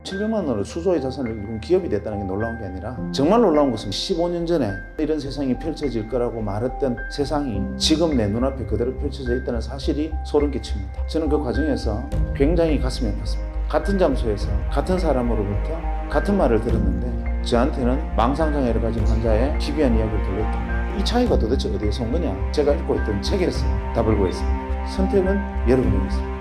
700만 원으로 수조의 자산을 이룬 기업이 됐다는 게 놀라운 게 아니라 정말 놀라운 것은 15년 전에 이런 세상이 펼쳐질 거라고 말했던 세상이 지금 내 눈앞에 그대로 펼쳐져 있다는 사실이 소름 끼칩니다. 저는 그 과정에서 굉장히 가슴이 아팠습니다. 같은 장소에서 같은 사람으로부터 같은 말을 들었는데 저한테는 망상장애를 가진 환자의 기괴한 이야기를 들렸던 거예요. 이 차이가 도대체 어디에서 온 거냐? 제가 읽고 있던 책에서 답을 구했습니다. 선택은 여러분에게 있습니다.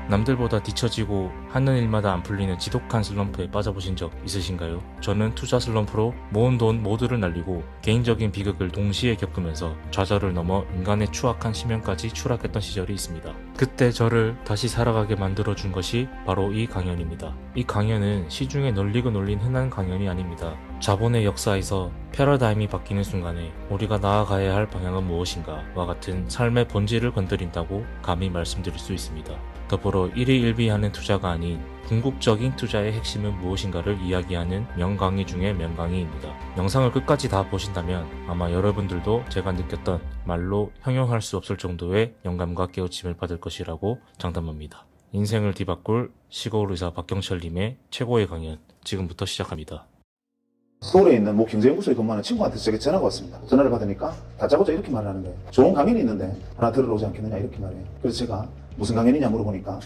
남들보다 뒤처지고 하는 일마다 안 풀리는 지독한 슬럼프에 빠져보신 적 있으신가요? 저는 투자 슬럼프로 모은 돈 모두를 날리고 개인적인 비극을 동시에 겪으면서 좌절을 넘어 인간의 추악한 심연까지 추락했던 시절이 있습니다. 그때 저를 다시 살아가게 만들어준 것이 바로 이 강연입니다. 이 강연은 시중에 널리고 널린 흔한 강연이 아닙니다. 자본의 역사에서 패러다임이 바뀌는 순간에 우리가 나아가야 할 방향은 무엇인가와 같은 삶의 본질을 건드린다고 감히 말씀드릴 수 있습니다. 더불어 일희일비하는 투자가 아닌 궁극적인 투자의 핵심은 무엇인가를 이야기하는 명강의 중에 명강의입니다. 영상을 끝까지 다 보신다면 아마 여러분들도 제가 느꼈던 말로 형용할 수 없을 정도의 영감과 깨우침을 받을 것이라고 장담합니다. 인생을 뒤바꿀 시골 의사 박경철님의 최고의 강연 지금부터 시작합니다. 서울에 있는 모 경제연구소에 근무하는 친구한테 제게 전화가 왔습니다. 전화를 받으니까 다짜고짜 이렇게 말을 하는 거예요. 좋은 강연이 있는데 하나 들으러 오지 않겠느냐 이렇게 말해요. 그래서 제가 무슨 강연이냐 물어보니까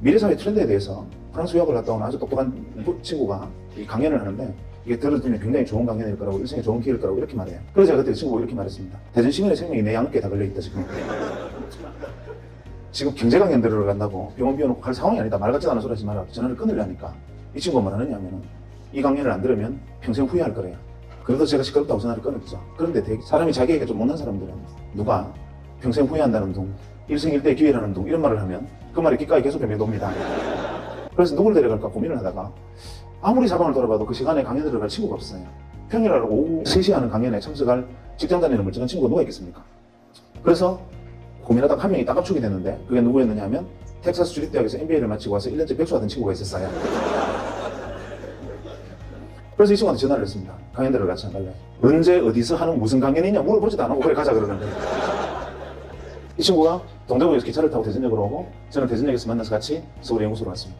미래사회 트렌드에 대해서 프랑스 유학을 갔다 온 아주 똑똑한 친구가 이 강연을 하는데 이게 들으면 굉장히 좋은 강연일 거라고 일생에 좋은 기회일 거라고 이렇게 말해요. 그래서 제가 그때 친구가 이렇게 말했습니다. 대전시민의 생명이 내 양육계에 다 걸려있다 지금. 지금 경제 강연 들으러 간다고 병원 비워놓고 갈 상황이 아니다. 말 같지도 않은 소리 하지 마라. 전화를 끊으려니까 이 친구가 뭘 하느냐면은 이 강연을 안 들으면 평생 후회할 거래요. 그래도 제가 시끄럽다고 전화를 끊었죠. 그런데 사람이 자기에게 좀 못난 사람들은 누가 평생 후회한다는 둥, 일생일대 기회라는 둥 이런 말을 하면 그 말이 귓가에 계속 맴돕니다. 그래서 누굴 데려갈까 고민을 하다가 아무리 사방을 돌아봐도 그 시간에 강연 들어갈 친구가 없어요. 평일날 오후 3시에 하는 강연에 참석할 직장 다니는 멀쩡한 친구가 누가 있겠습니까? 그래서 고민하다가 한 명이 딱 압축이 됐는데 그게 누구였느냐 하면 텍사스 주립대학에서 MBA를 마치고 와서 1년째 백수하던 친구가 있었어요. 그래서 이 친구한테 전화를 했습니다. 강연 들으러 같이 안 갈래? 언제 어디서 하는 무슨 강연이냐 물어보지도 안 하고 그래 가자 그러는데 이 친구가 동대구에서 기차를 타고 대전역으로 오고 저는 대전역에서 만나서 같이 서울 연구소로 왔습니다.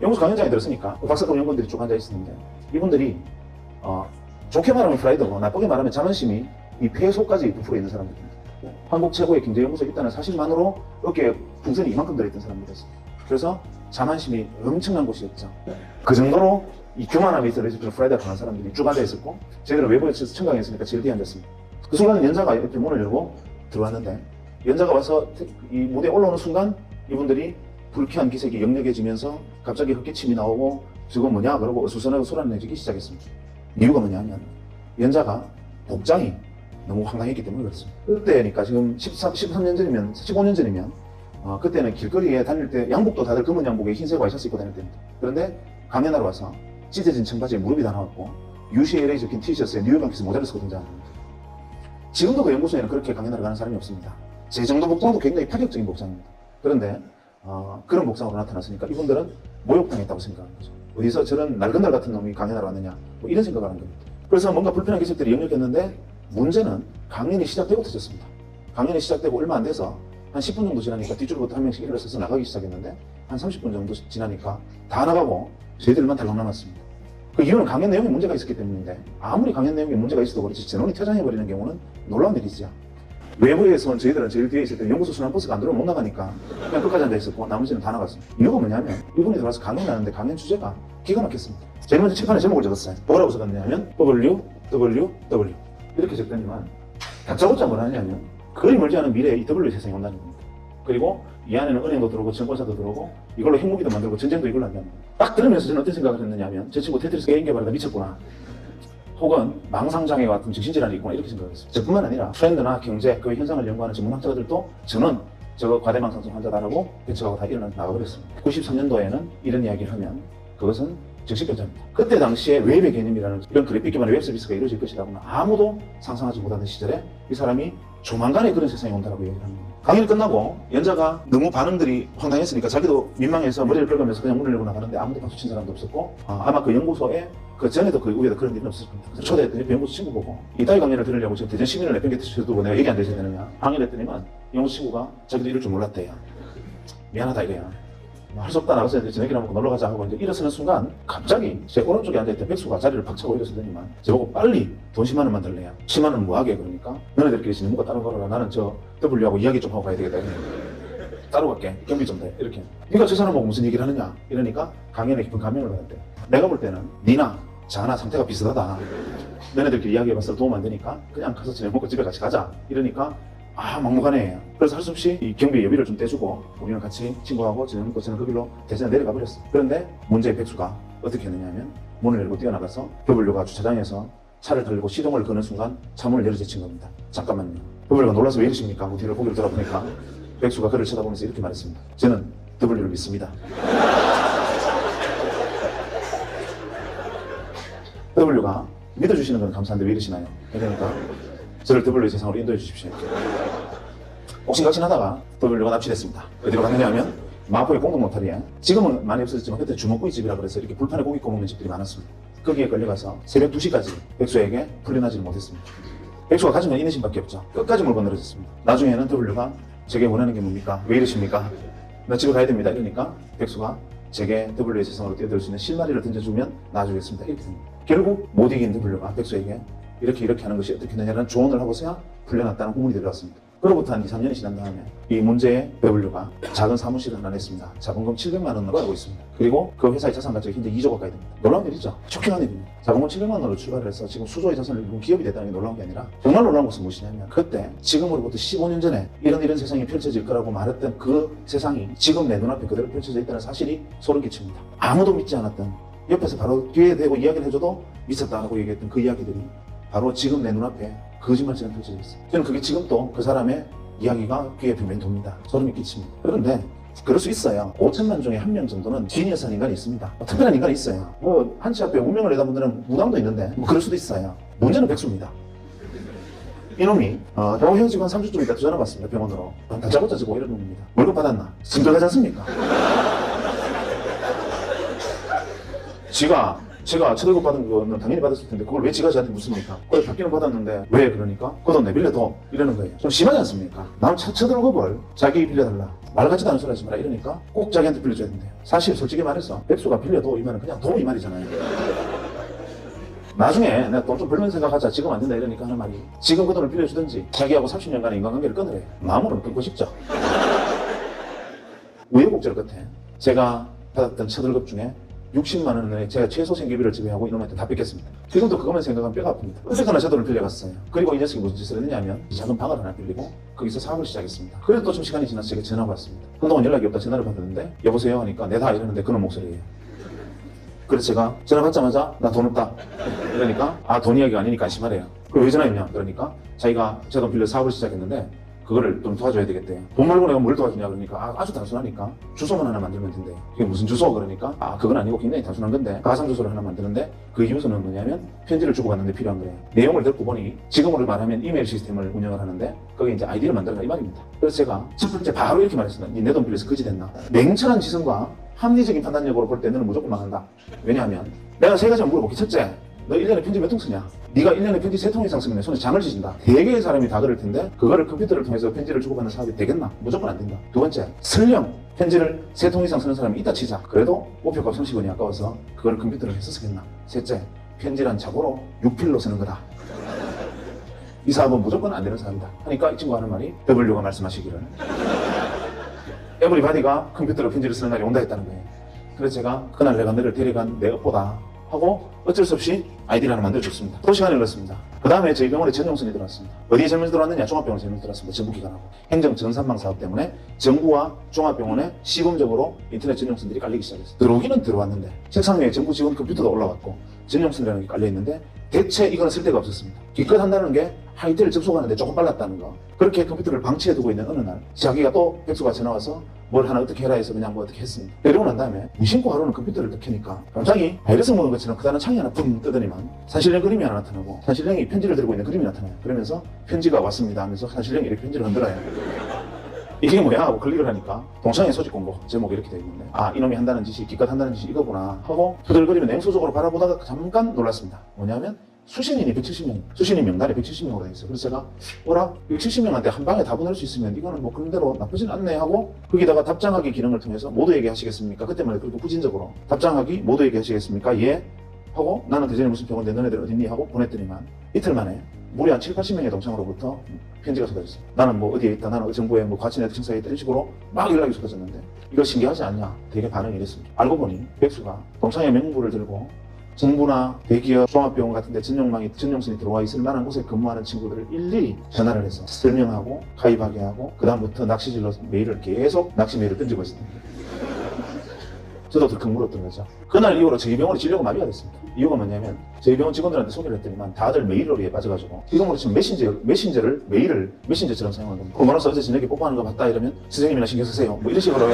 연구소 강연장에 들었으니까 박사급 연구원들이 쭉 앉아 있었는데 이분들이 좋게 말하면 프라이드고 나쁘게 말하면 자만심이 이 폐 속까지 부풀어 있는 사람들입니다. 한국 최고의 경제연구소에 있다는 사실만으로 어깨에 풍선이 이만큼 들어있던 사람들이었습니다. 그래서 자만심이 엄청난 곳이었죠. 그 정도로 이 교만함에 있어 프라이드가 강한 사람들이 쭉 앉아 있었고 저희들은 외부에서 청강에 있으니까 제일 뒤에 앉았습니다. 그 순간 연자가 이렇게 문을 열고 들어왔는데 연자가 와서 이 무대에 올라오는 순간 이분들이 불쾌한 기색이 역력해지면서 갑자기 헛기침이 나오고 저거 뭐냐 그러고 어수선하고 소란을 내주기 시작했습니다. 이유가 뭐냐면 연자가 복장이 너무 황당했기 때문에 그렇습니다. 그때니까 지금 13년 전이면 15년 전이면 그때는 길거리에 다닐 때 양복도 다들 검은 양복에 흰색 와이셔츠 입고 다닐 때입니다. 그런데 강연하러 와서 찢어진 청바지에 무릎이 다 나왔고 UCLA 적힌 티셔츠에 뉴욕양키스 모자를 쓰고 등장합니다. 지금도 그 연구소에는 그렇게 강연하러 가는 사람이 없습니다. 제 정도 복장도 굉장히 파격적인 복장입니다. 그런데 그런 복장으로 나타났으니까 이분들은 모욕당했다고 생각하는 거죠. 어디서 저런 낡은달 같은 놈이 강연하러 왔느냐 뭐 이런 생각을 하는 겁니다. 그래서 뭔가 불편한 기색들이 역력했는데 문제는 강연이 시작되고 터졌습니다. 강연이 시작되고 얼마 안 돼서 한 10분 정도 지나니까 뒷줄부터 한 명씩 일어서서 나가기 시작했는데 한 30분 정도 지나니까 다 나가고 저희들만 달랑 남았습니다. 그 이유는 강연 내용에 문제가 있었기 때문인데 아무리 강연 내용에 문제가 있어도 그렇지 전원이 퇴장해버리는 경우는 놀라운 일이죠. 외부에서는 저희들은 제일 뒤에 있을 때 연구소 순환버스가 안 들어오면 못 나가니까 그냥 끝까지 앉아있었고 나머지는 다 나갔습니다. 이유가 뭐냐면 이분이 들어와서 강연을 하는데 강연 주제가 기가 막혔습니다. 제일 먼저 책판에 제목을 적었어요. 뭐라고 적었냐면 WWW 이렇게 적더니만 다짜고짜 뭘 하냐면 거의 멀지 않은 미래에 이 W 세상이 온다는 겁니다. 그리고 이 안에는 은행도 들어오고 증권사도 들어오고 이걸로 핵무기도 만들고 전쟁도 이걸로 한다는 겁니다. 딱 들으면서 저는 어떤 생각을 했느냐면 저 친구 테트리스 게임 개발하다 미쳤구나. 혹은 망상장애와 같은 정신질환이 있구나 이렇게 생각했어요. 저뿐만 아니라 트렌드나 경제, 그 현상을 연구하는 전문학자들도 저는 저거 과대망상성 환자다라고 배척하고 다 일어나 나가버렸습니다. 93년도에는 이런 이야기를 하면 그것은 정신병자입니다. 그때 당시에 웹의 개념이라는 이런 그래픽 기반의 웹 서비스가 이루어질 것이라고는 아무도 상상하지 못하는 시절에 이 사람이 조만간에 그런 세상이 온다라고 얘기를 합니다. 강연이 끝나고 연자가 너무 반응들이 황당했으니까 자기도 민망해서 머리를 긁으면서 그냥 문을 열고 나가는데 아무도 박수 친 사람도 없었고 아마 그 연구소에 그 전에도 그 위에도 그런 일은 없었을 겁니다. 그래서 초대했더니 연구소 친구 보고 이따위 강연을 들으려고 지금 대전 시민을 내팽개쳐두고 내가 얘기 안 되셔야 되느냐 강연했더니만 연구소 친구가 자기도 이럴 줄 몰랐대요. 미안하다 이거야. 할 수 없다 나가서 이제 저녁이나 먹고 놀러 가자 하고 이제 일어서는 순간 갑자기 제 오른쪽에 앉아있던 백수가 자리를 팍 차고 일어서더니만 저보고 빨리 돈 10만 원만 달래야. 10만 원은 뭐하게 그러니까 너네들끼리 지금 뭐가 따로 걸어라. 나는 저 W하고 이야기 좀 하고 가야 되겠다. 따로 갈게. 경비 좀 돼. 이렇게. 그러니까 저 사람하고 무슨 얘기를 하느냐 이러니까 강연에 깊은 감명을 받았대. 내가 볼 때는 니나 자나 상태가 비슷하다. 너네들끼리 이야기해봤자 도움 안 되니까 그냥 가서 저녁 먹고 집에 같이 가자. 이러니까 막무가내예요. 그래서 할 수 없이 이 경비 예비를 좀 떼주고 우리는 같이 친구하고 저녁 먹고 저는 그 길로 대전에 내려가 버렸어. 그런데 문제의 백수가 어떻게 했느냐면 문을 열고 뛰어나가서 W가 주차장에서 차를 달리고 시동을 거는 순간 차문을 열어제친 겁니다. 잠깐만요. W가 놀라서 왜 이러십니까? 하고 뒤를 고개를 돌아보니까 백수가 그를 쳐다보면서 이렇게 말했습니다. 저는 W를 믿습니다. W가 믿어주시는 건 감사한데 왜 이러시나요? 그러니까 저를 W의 세상으로 인도해 주십시오. 옥신각신하다가 W가 납치됐습니다. 어디로 갔느냐 하면 마포의 공동모텔이에 지금은 많이 없어졌지만 그때 주먹구이 집이라 그래서 이렇게 불판에 고기 구워 먹는 집들이 많았습니다. 거기에 걸려가서 새벽 2시까지 백수에게 풀려나지를 못했습니다. 백수가 가진 건 인내심밖에 없죠. 끝까지 물고 늘어졌습니다. 나중에는 W가 제게 원하는 게 뭡니까? 왜 이러십니까? 나 집에 가야 됩니다. 이러니까 백수가 제게 W의 세상으로 뛰어들 수 있는 실마리를 던져주면 놔주겠습니다. 이렇게 됩니다. 결국 못 이긴 W가 백수에게 이렇게 하는 것이 어떻게 되냐는 조언을 하고서야 풀려났다는 후문이 들어왔습니다. 그로부터 한 2, 3년이 지난 다음에 이 문제의 W가 작은 사무실을 하나 냈습니다. 자본금 700만 원으로 알고 있습니다. 그리고 그 회사의 자산 가치가 현재 2조 가까이 됩니다. 놀라운 일이죠. 쇼킹한 일입니다. 자본금 700만 원으로 출발을 해서 지금 수조의 자산을 이룬 기업이 됐다는 게 놀라운 게 아니라 정말 놀라운 것은 무엇이냐면 그때 지금으로부터 15년 전에 이런 세상이 펼쳐질 거라고 말했던 그 세상이 지금 내 눈앞에 그대로 펼쳐져 있다는 사실이 소름 끼칩니다. 아무도 믿지 않았던 옆에서 바로 뒤에 대고 이야기를 해줘도 미쳤다고 얘기했던 그 이야기들이 바로 지금 내 눈앞에 거짓말처럼 펼쳐져 있어요. 저는 그게 지금 또 그 사람의 이야기가 귀에 벽면이 돕니다. 소름이 끼칩니다. 그런데 그럴 수 있어요. 5천만 중에 한 명 정도는 지니어스한 인간이 있습니다. 특별한 인간이 있어요. 한치 앞에 운명을 내다 분들은 무당도 있는데 그럴 수도 있어요. 문제는 백수입니다. 이놈이 겨우 헤어지고 한 3주쯤 있다 전화 받습니다. 병원으로. 다짜고짜 지고 이런 놈입니다. 월급 받았나? 증별하지 않습니까? 제가 처벌급 받은 거는 당연히 받았을 텐데 그걸 왜 지가 저한테 묻습니까? 그걸 받기는 받았는데 왜 그러니까? 그 돈 내 빌려줘 이러는 거예요. 좀 심하지 않습니까? 남 처벌급을 자기 빌려달라 말 같지도 않은 소리 하지 마라 이러니까 꼭 자기한테 빌려줘야 된대요. 사실 솔직히 말해서 백수가 빌려도 이 말은 그냥 도 이 말이잖아요. 나중에 내가 돈 좀 벌면 생각하자 지금 안 된다 이러니까 하는 말이 지금 그 돈을 빌려주든지 자기하고 30년간의 인간관계를 끊으래. 마음으로는 끊고 싶죠. 우여곡절 끝에 제가 받았던 처벌급 중에 60만 원에 제가 최소 생계비를 지배하고 이놈한테 다 뺏겼습니다. 지금도 그것만 생각하면 뼈가 아픕니다. 어쨌거나 제 돈을 빌려갔어요. 그리고 이 녀석이 무슨 짓을 했느냐면 작은 방을 하나 빌리고 거기서 사업을 시작했습니다. 그래도 또 좀 시간이 지나서 제게 전화가 왔습니다. 한동안 연락이 없다 전화를 받았는데 여보세요 하니까 내다 이러는데 그런 목소리예요. 그래서 제가 전화 받자마자 나 돈 없다 이러니까 돈 이야기가 아니니까 안심하래요. 그럼 왜 전화했냐 그러니까 자기가 제 돈 빌려 사업을 시작했는데 그거를 좀 도와줘야 되겠대요. 돈 말고 내가 뭘 도와주냐 그러니까 아주 단순하니까 주소만 하나 만들면 된대요. 그게 무슨 주소 그러니까 그건 아니고 굉장히 단순한 건데 가상 주소를 하나 만드는데 그 이유는 뭐냐면 편지를 주고 갔는데 필요한 거예요. 내용을 듣고 보니 지금으로 말하면 이메일 시스템을 운영을 하는데 거기에 이제 아이디를 만들어라 이 말입니다. 그래서 제가 첫 번째 바로 이렇게 말했습니다. 내 돈 빌려서 거지 됐나? 냉철한 지성과 합리적인 판단력으로 볼 때 너는 무조건 망한다. 왜냐하면 내가 세 가지만 물어볼게. 첫째, 너 1년에 편지 몇 통 쓰냐? 네가 1년에 편지 3통 이상 쓰면 내 손에 장을 지진다. 대개의 사람이 다 그럴 텐데 그거를 컴퓨터를 통해서 편지를 주고받는 사업이 되겠나? 무조건 안 된다. 두 번째, 설령 편지를 3통 이상 쓰는 사람이 있다 치자. 그래도 목표값 30원이 아까워서 그걸 컴퓨터를 해서 쓰겠나? 셋째, 편지란 자고로 6필로 쓰는 거다. 이 사업은 무조건 안 되는 사업이다. 하니까 이 친구가 하는 말이 W가 말씀하시기를 에브리바디가 컴퓨터로 편지를 쓰는 날이 온다 했다는 거예요. 그래서 제가 그날 내가 너를 데려간 내 업보다 하고 어쩔 수 없이 아이디를 하나 만들어줬습니다. 또 시간이 흘렀습니다. 그 다음에 저희 병원에 전용선이 들어왔습니다. 어디에 전용선이 들어왔느냐? 종합병원에 전용선이 들어왔습니다. 정부기관하고 행정 전산망 사업 때문에 정부와 종합병원에 시범적으로 인터넷 전용선들이 깔리기 시작했어요. 들어오기는 들어왔는데 책상 위에 정부 지원 컴퓨터도 올라왔고 전용선이라는 게 깔려있는데 대체 이거는 쓸데가 없었습니다. 기껏 한다는 게 하이텔을 접속하는데 조금 빨랐다는 거. 그렇게 컴퓨터를 방치해두고 있는 어느 날 자기가 또 백수가 전화와서 뭘 하나 어떻게 해라 해서 그냥 뭐 어떻게 했습니다. 내려오고 난 다음에 무심코 하루는 컴퓨터를 딱 켜니까 갑자기 바이러스 먹은 것처럼 크다는 창이 하나 붕 뜨더니만 산실령 그림이 하나 나타나고 산실령이 편지를 들고 있는 그림이 나타나요. 그러면서 편지가 왔습니다 하면서 산실령이 이렇게 편지를 흔들어요. 이게 뭐야 하고 클릭을 하니까 동창회 소집 공고 제목이 이렇게 되어 있는데 이놈이 한다는 짓이 기껏 한다는 짓이 이거구나 하고 후들거리며 냉소적으로 바라보다가 잠깐 놀랐습니다. 뭐냐면 수신인이 170명, 수신인 명단에 170명으로 돼 있어요. 그래서 제가 어라? 170명한테 한 방에 다 보낼 수 있으면 이거는 뭐 그런 대로 나쁘진 않네 하고 거기다가 답장하기 기능을 통해서 모두에게 하시겠습니까? 그때만 해도 후진적으로 답장하기 모두에게 하시겠습니까? 예? 하고 나는 대전에 무슨 병원인데 너네들 어딨니? 하고 보냈더니만 이틀 만에 무려 한 7, 80명의 동창으로부터 편지가 쏟아졌어요. 나는 뭐 어디에 있다, 나는 정부에 뭐 과천에 청사에 있다 이런 식으로 막 연락이 쏟아졌는데 이거 신기하지 않냐? 되게 반응이 이랬습니다. 알고 보니 백수가 동창의 명부를 들고 정부나 대기업 종합병원 같은 데 전용선이 들어와 있을 만한 곳에 근무하는 친구들을 일일이 전화를 해서 설명하고 가입하게 하고 그 다음부터 낚시질로 메일을 계속 낚시 메일을 던지고 있습니다. 저도 더 근무했던 거죠. 그날 이후로 저희 병원이 진료가 마비가 됐습니다. 이유가 뭐냐면 저희 병원 직원들한테 소개를 했더니만 다들 메일로리에 빠져가지고 이동으로 지금 메신저를 메일을 메신저처럼 사용하는 겁니다. 그만해서 어제 저녁에 뽀뽀하는 거 봤다 이러면 선생님이나 신경 쓰세요. 뭐 이런 식으로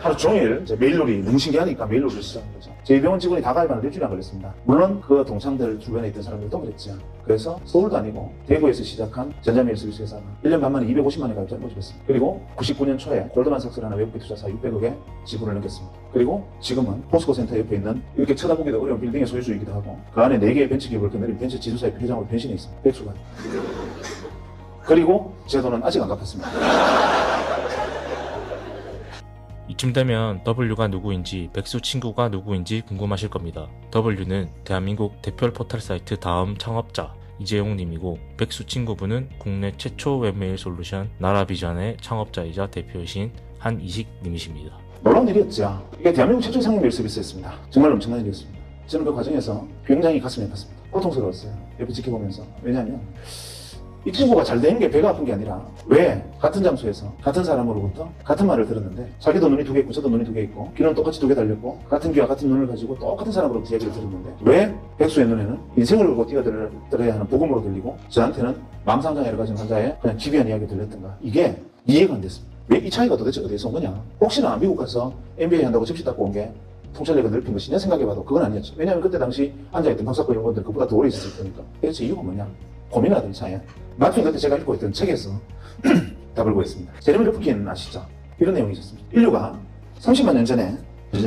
하루 종일 이제 메일놀이 너무 신기하니까 메일놀이를 시작한 거죠. 저희 병원 직원이 다 가입하는 일주일이나 걸렸습니다. 물론 그 동창들 주변에 있던 사람들도 그랬죠. 그래서 서울도 아니고 대구에서 시작한 전자메일 서비스 회사가 1년 반 만에 250만의 가입자를 모집했습니다. 그리고 99년 초에 골드만삭스라는 외국계 투자사 600억의 지분을 넘겼습니다. 그리고 지금은 포스코 센터 옆에 있는 이렇게 쳐다보기도 어려운 빌딩의 소유주이기도 하고 그 안에 4개의 벤처기업을 거느린 벤처 지주사의 회장으로 변신해 있습니다. 백수가. 그리고 제 돈은 아직 안 갚았습니다. 이쯤 되면 W가 누구인지 백수 친구가 누구인지 궁금하실 겁니다. W는 대한민국 대표 포털 사이트 다음 창업자 이재용님이고 백수 친구분은 국내 최초 웹메일 솔루션 나라비전의 창업자이자 대표이신 한이식님이십니다. 놀라운 일이었죠. 이게 대한민국 최초의 상용 메일 서비스였습니다. 정말 엄청난 일이었습니다. 저는 그 과정에서 굉장히 가슴이 아팠습니다. 고통스러웠어요. 옆에 지켜보면서. 왜냐하면 이 친구가 잘 되는 게 배가 아픈 게 아니라 왜 같은 장소에서 같은 사람으로부터 같은 말을 들었는데 자기도 눈이 2개 있고 저도 눈이 2개 있고 귀는 똑같이 2개 달렸고 같은 귀와 같은 눈을 가지고 똑같은 사람으로부터 이야기를 들었는데 왜 백수의 눈에는 인생을 걸고 뛰어들어야 하는 복음으로 들리고 저한테는 망상장애를 가진 환자의 그냥 기괴한 이야기가 들렸던가. 이게 이해가 안 됐습니다. 왜 이 차이가 도대체 어디에서 온 거냐. 혹시나 미국 가서 MBA 한다고 접시 닦고 온 게 통찰력을 넓힌 것이냐 생각해봐도 그건 아니었죠. 왜냐하면 그때 당시 앉아있던 박사과 연구원들 그보다 더 오래 있었을 테니까. 그래서 이유가 뭐냐. 고민을 하던 차에 마침 그때 제가 읽고 있던 책에서 답을 구했습니다. 제레미 르프킨 아시죠? 이런 내용이 있었습니다. 인류가 30만 년 전에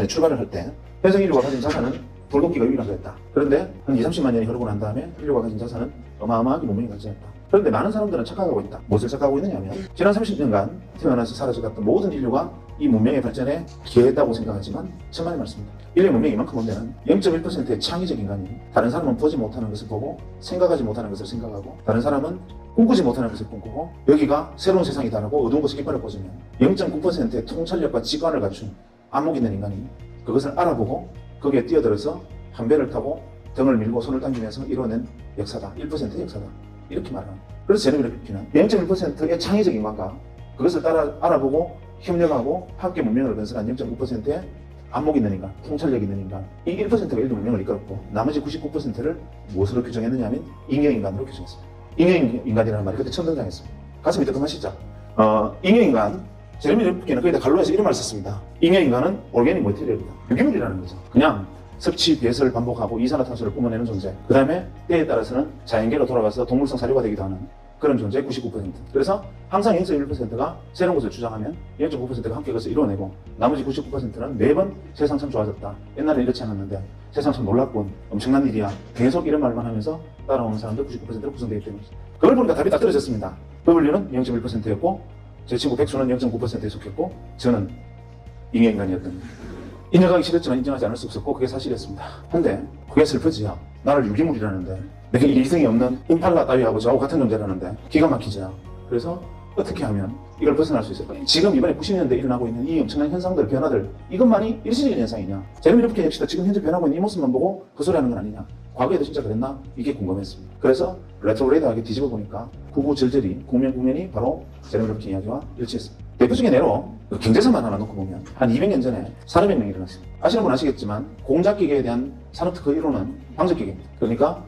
출발을 할 때 현생 인류가 가진 자산은 붉은기가 유일한 거였다. 그런데 한 2, 30만 년이 흐르고 난 다음에 인류가 가진 자산은 어마어마하게 문명이 발전했다. 그런데 많은 사람들은 착각하고 있다. 무엇을 착각하고 있느냐 하면 지난 30년간 태어나서 사라져갔던 모든 인류가 이 문명의 발전에 기여했다고 생각하지만 천만의 말씀입니다. 인류의 문명이 이만큼 온 데는 0.1%의 창의적 인간이 다른 사람은 보지 못하는 것을 보고 생각하지 못하는 것을 생각하고 다른 사람은 꿈꾸지 못하는 것을 꿈꾸고 여기가 새로운 세상이다라고 어두운 것을 깃발을 꽂으면 0.9%의 통찰력과 직관을 갖춘 안목 있는 인간이 그것을 알아보고 거기에 뛰어들어서 한 배를 타고 등을 밀고 손을 당기면서 이뤄낸 역사다. 1%의 역사다. 이렇게 말합니다. 그래서 제레미 르프킨은 0.1%의 창의적 인간과 그것을 따라 알아보고 협력하고 함께 문명을 건설한 0.9%의 안목 있는 인간, 통찰력 있는 인간, 이 1%가 인류 문명을 이끌었고 나머지 99%를 무엇으로 규정했느냐 하면 잉여인간으로 규정했습니다. 잉여인간이라는 말이 그때 처음 등장했습니다. 가슴이 뜨끔하시죠? 잉여인간, 제레미 르프킨은 거기다 갈로에서 이런 말을 썼습니다. 잉여인간은 오르게닉 머티리얼이다. 유기물이라는 거죠. 그냥 섭취, 배설을 반복하고 이산화탄소를 뿜어내는 존재. 그 다음에 때에 따라서는 자연계로 돌아가서 동물성 사료가 되기도 하는 그런 존재의 99%. 그래서 항상 0.1%가 새로운 것을 주장하면 0.9%가 함께 그것을 이뤄내고 나머지 99%는 매번 세상 참 좋아졌다. 옛날에 이렇지 않았는데 세상 참 놀랍군. 엄청난 일이야. 계속 이런 말만 하면서 따라오는 사람들 99%로 구성되기 때문이죠. 그걸 보니까 답이 딱 떨어졌습니다. W는 0.1%였고 제 친구 백수는 0.9%에 속했고 저는 잉여인간이었던 거예요. 인정하기 싫었지만 인정하지 않을 수 없었고 그게 사실이었습니다. 근데 그게 슬프지요. 나를 유기물이라는데 내가 이성이 없는 임팔라 따위하고 저하고 같은 존재라는데 기가 막히죠. 그래서 어떻게 하면 이걸 벗어날 수 있을까? 지금 이번에 90년대에 일어나고 있는 이 엄청난 현상들, 변화들 이것만이 일시적인 현상이냐? 제레미 르프킨 역시도 지금 현재 변하고 있는 이 모습만 보고 헛소리하는 건 아니냐? 과거에도 진짜 그랬나? 이게 궁금했습니다. 그래서 레트로그레이드하게 뒤집어 보니까 구구절절이 국면이 바로 제레미 르프킨 이야기와 일치했습니다. 대표적인 예로 경제사만 하나 놓고 보면 한 200년 전에 산업혁명이 일어났습니다. 아시는 분 아시겠지만 공작기계에 대한 산업특허 1호는 방적기계입니다. 그러니까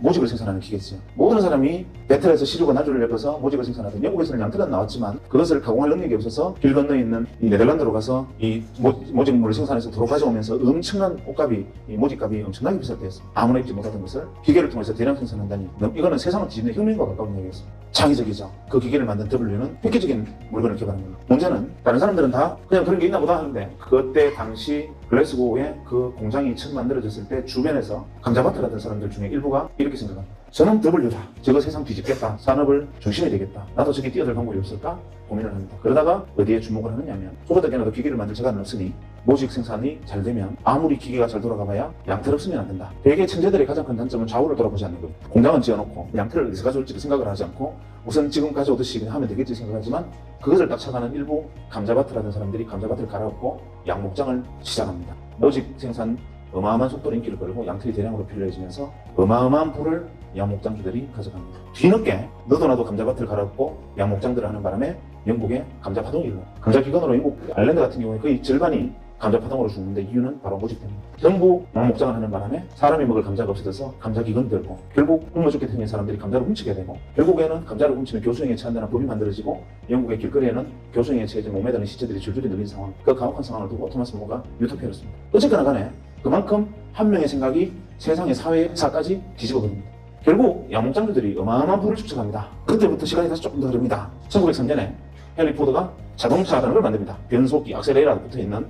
모직을 생산하는 기계죠. 모든 사람이 배틀에서 시루가 나주를 엮어서 모직을 생산하던 영국에서는 양털은 나왔지만 그것을 가공할 능력이 없어서 길 건너에 있는 이 네덜란드로 가서 이 모직물을 생산해서 도로 가져오면서 엄청난 옷값이 이 모직값이 엄청나게 비쌀 때였습니다. 아무나 입지 못하던 것을 기계를 통해서 대량 생산한다니 이거는 세상을 뒤집는 혁명과 가까운 얘기였습니다. 창의적이죠. 그 기계를 만든 W는 획기적인 물건을 개발한 겁니다. 문제는 다른 사람들은 다 그냥 그런 게 있나 보다 하는데 그때 당시 글래스고에 그 공장이 처음 만들어졌을 때 주변에서 감자밭을 하던 사람들 중에 일부가 이렇게 생각합니다. 저는 W다. 저거 세상 뒤집겠다. 산업을 중심이 되겠다. 나도 저기 뛰어들 방법이 없을까? 고민을 합니다. 그러다가 어디에 주목을 하느냐면 소보다께나도 기계를 만들 자가는 없으니 모직 생산이 잘 되면 아무리 기계가 잘 돌아가봐야 양털 없으면 안 된다. 대개 천재들의 가장 큰 단점은 좌우를 돌아보지 않는 겁니다. 공장은 지어놓고 양털을 어디서 가져올지도 생각을 하지 않고 우선 지금 가져오듯이 그냥 하면 되겠지 생각하지만 그것을 딱 착안한 일부 감자밭을 하던 사람들이 감자밭을 갈아엎고 양목장을 시작합니다. 모직 생산 어마어마한 속도로 인기를 끌고 양털이 대량으로 필요해지면서 어마어마한 부를 양목장주들이 가져갑니다. 뒤늦게 너도 나도 감자밭을 갈아엎고 양목장들을 하는 바람에 영국에 감자 파동이 일어나. 감자 기근으로 영국 아일랜드 같은 경우에 거의 절반이 감자 파동으로 죽는데 이유는 바로 모직 때문에. 전부 양목장을 하는 바람에 사람이 먹을 감자가 없어져서 감자 기근이 들고 결국 굶어 죽게 생긴 사람들이 감자를 훔치게 되고 결국에는 감자를 훔치면 교수형에 처한다는 법이 만들어지고 영국의 길거리에는 교수형에 처해진 몸에 드는 시체들이 줄줄이 늘린 상황. 그 가혹한 상황을 두고 토마스 모가 유토피아를 씁니다. 어쨌거나 간에 그만큼 한 명의 생각이 세상의 사회사까지 뒤집어 버립니다. 결국 양목장주들이 어마어마한 부를 축적합니다. 그때부터 시간이 다시 조금 더 흐릅니다. 1903년에 헨리 포드가 자동차라는 걸 만듭니다. 변속기, 악셀레이터가 붙어있는